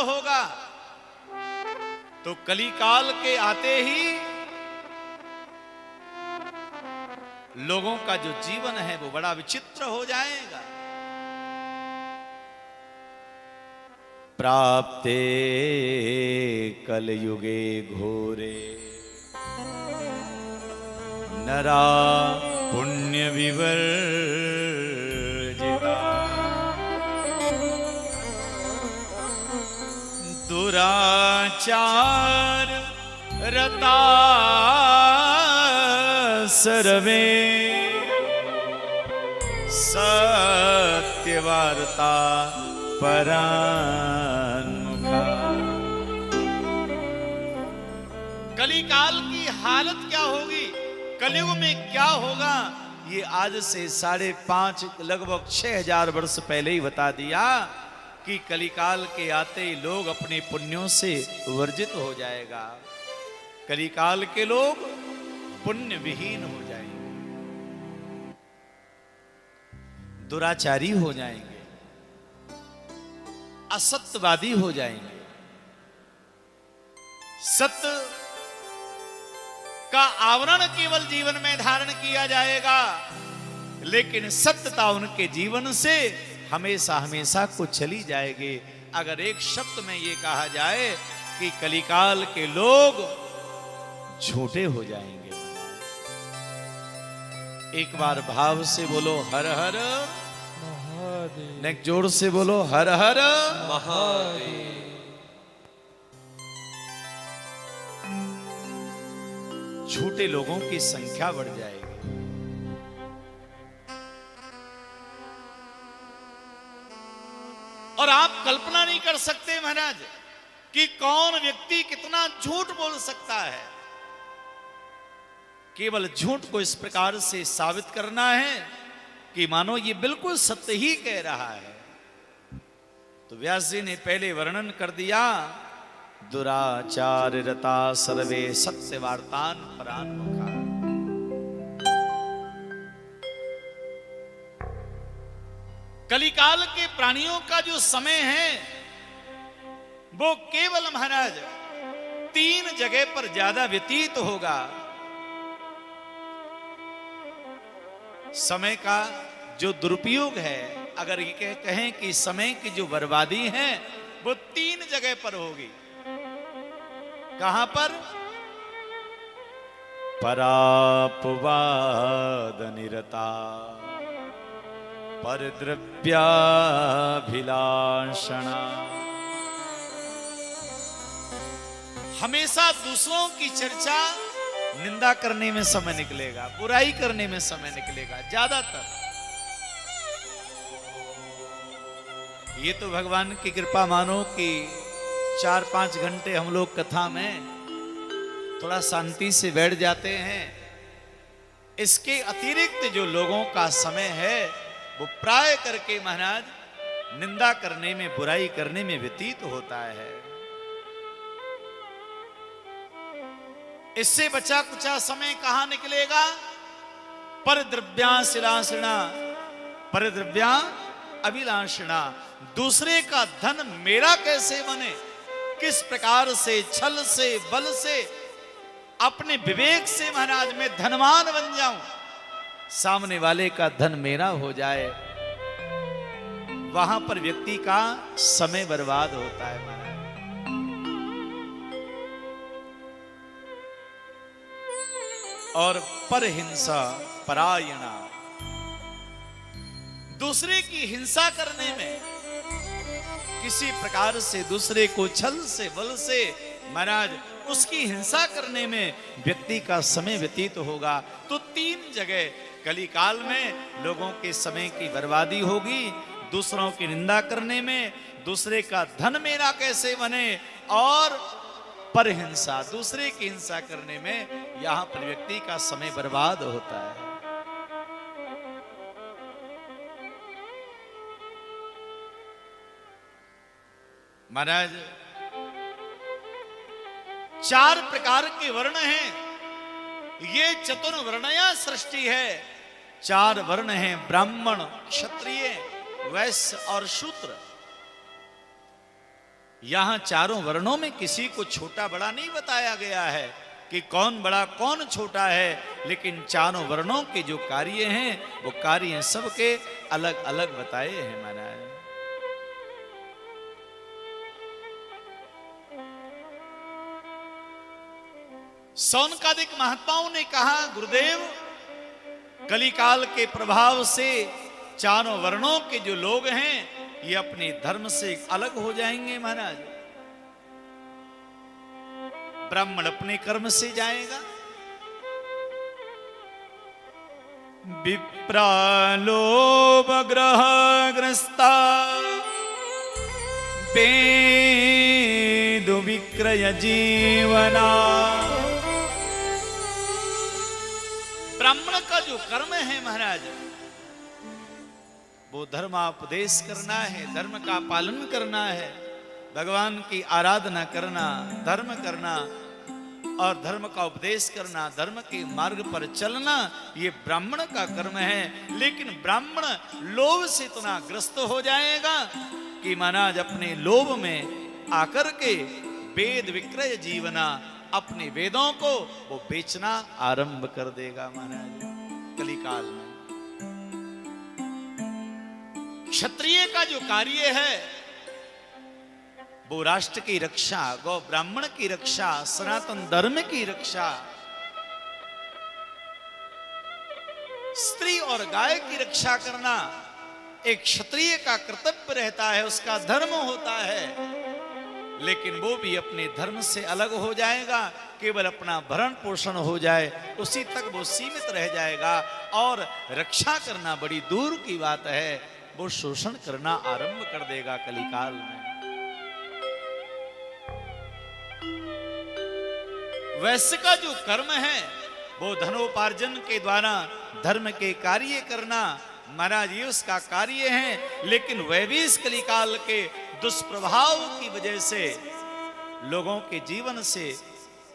होगा। तो कलिकाल के आते ही लोगों का जो जीवन है वो बड़ा विचित्र हो जाएगा। प्राप्ते कलयुगे घोरे नरा पुण्य विवर्जिता दुराचार रता सर्वे सत्यवार्ता परान्मुखा। कलिकाल की हालत क्या होगी, कलयुग में क्या होगा, ये आज से 5.5 लगभग 6000 वर्ष पहले ही बता दिया कि कलिकाल के आते ही लोग अपने पुण्यों से वर्जित हो जाएगा। कलिकाल के लोग पुण्य विहीन हो जाएंगे, दुराचारी हो जाएंगे, असत्यवादी हो जाएंगे। सत्य का आवरण केवल जीवन में धारण किया जाएगा, लेकिन सत्यता उनके जीवन से हमेशा हमेशा को चली जाएगी। अगर एक शब्द में ये कहा जाए कि कलिकाल के लोग झूठे हो जाएंगे। एक बार भाव से बोलो हर हर महादेव, नेक जोर से बोलो हर हर महादेव। झूठे लोगों की संख्या बढ़ जाएगी। और आप कल्पना नहीं कर सकते महाराज कि कौन व्यक्ति कितना झूठ बोल सकता है। केवल झूठ को इस प्रकार से साबित करना है कि मानो ये बिल्कुल सत्य ही कह रहा है। तो व्यास जी ने पहले वर्णन कर दिया, दुराचार रता सर्वे सत्यवार्तान परान्मुखा। कलिकाल के प्राणियों का जो समय है वो केवल महाराज 3 जगह पर ज्यादा व्यतीत होगा। समय का जो दुरुपयोग है, अगर ये कहें कि समय की जो बर्बादी है वो 3 जगह पर होगी। कहां पर? परापवाद निरता परद्रव्याभिलाषणा। हमेशा दूसरों की चर्चा निंदा करने में समय निकलेगा, बुराई करने में समय निकलेगा ज्यादातर। ये तो भगवान की कृपा मानो कि 4-5 घंटे हम लोग कथा में थोड़ा शांति से बैठ जाते हैं। इसके अतिरिक्त जो लोगों का समय है वो प्राय करके महाराज निंदा करने में, बुराई करने में व्यतीत होता है। इससे बचा कुचा समय कहां निकलेगा? परद्रव्याभिलाषणा, परद्रव्या अभिलाषणा। दूसरे का धन मेरा कैसे बने, किस प्रकार से छल से बल से अपने विवेक से महाराज मैं धनवान बन जाऊं, सामने वाले का धन मेरा हो जाए, वहां पर व्यक्ति का समय बर्बाद होता है महाराज। और परहिंसा परायणा, दूसरे की हिंसा करने में, किसी प्रकार से दूसरे को छल से बल से महाराज उसकी हिंसा करने में व्यक्ति का समय व्यतीत होगा। तो 3 जगह कलिकाल में लोगों के समय की बर्बादी होगी। दूसरों की निंदा करने में, दूसरे का धन मेरा कैसे बने, और परहिंसा, दूसरे की हिंसा करने में यहां पर व्यक्ति का समय बर्बाद होता है। महाराज 4 प्रकार के वर्ण हैं। ये चतुर्वर्णया सृष्टि है। 4 वर्ण हैं, ब्राह्मण, क्षत्रिय, वैश्य और शूद्र। यहां चारों वर्णों में किसी को छोटा बड़ा नहीं बताया गया है कि कौन बड़ा कौन छोटा है, लेकिन चारों वर्णों के जो कार्य हैं वो कार्य सबके अलग अलग बताए हैं महाराज। सौनकादिक महात्माओं ने कहा, गुरुदेव कलिकाल के प्रभाव से चारों वर्णों के जो लोग हैं ये अपने धर्म से अलग हो जाएंगे महाराज। ब्राह्मण अपने कर्म से जाएगा, विप्रालोभ ग्रह ग्रस्ता वेद विक्रय जीवना। ब्राह्मण का जो कर्म है महाराज वो धर्मापदेश करना है, धर्म का पालन करना है, भगवान की आराधना करना, धर्म करना और धर्म का उपदेश करना, धर्म के मार्ग पर चलना, ये ब्राह्मण का कर्म है। लेकिन ब्राह्मण लोभ से इतना ग्रस्त हो जाएगा कि महाराज अपने लोभ में आकर के वेद विक्रय जीवना, अपने वेदों को वो बेचना आरंभ कर देगा महाराज कलिकाल में। क्षत्रिय का जो कार्य है वो राष्ट्र की रक्षा, गौ ब्राह्मण की रक्षा, सनातन धर्म की रक्षा, स्त्री और गाय की रक्षा करना एक क्षत्रिय का कर्तव्य रहता है, उसका धर्म होता है। लेकिन वो भी अपने धर्म से अलग हो जाएगा, केवल अपना भरण पोषण हो जाए उसी तक वो सीमित रह जाएगा और रक्षा करना बड़ी दूर की बात है, वो शोषण करना आरंभ कर देगा कलिकाल में। वैश्य का जो कर्म है वो धनोपार्जन के द्वारा धर्म के कार्य करना, महाराज ये उसका कार्य है। लेकिन वह भी इस कलिकाल के दुष्प्रभाव की वजह से लोगों के जीवन से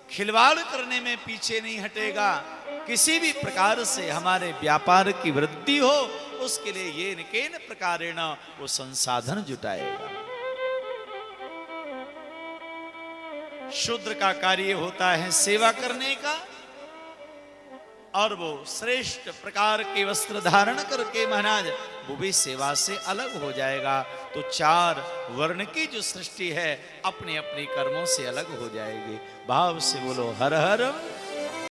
खिलवाड़ करने में पीछे नहीं हटेगा। किसी भी प्रकार से हमारे व्यापार की वृद्धि हो उसके लिए ये निकेन प्रकारेण वो संसाधन जुटाएगा। शूद्र का कार्य होता है सेवा करने का, और वो श्रेष्ठ प्रकार के वस्त्र धारण करके महाराज वो भी सेवा से अलग हो जाएगा। तो चार वर्ण की जो सृष्टि है अपने अपने कर्मों से अलग हो जाएगी। भाव से बोलो हर हर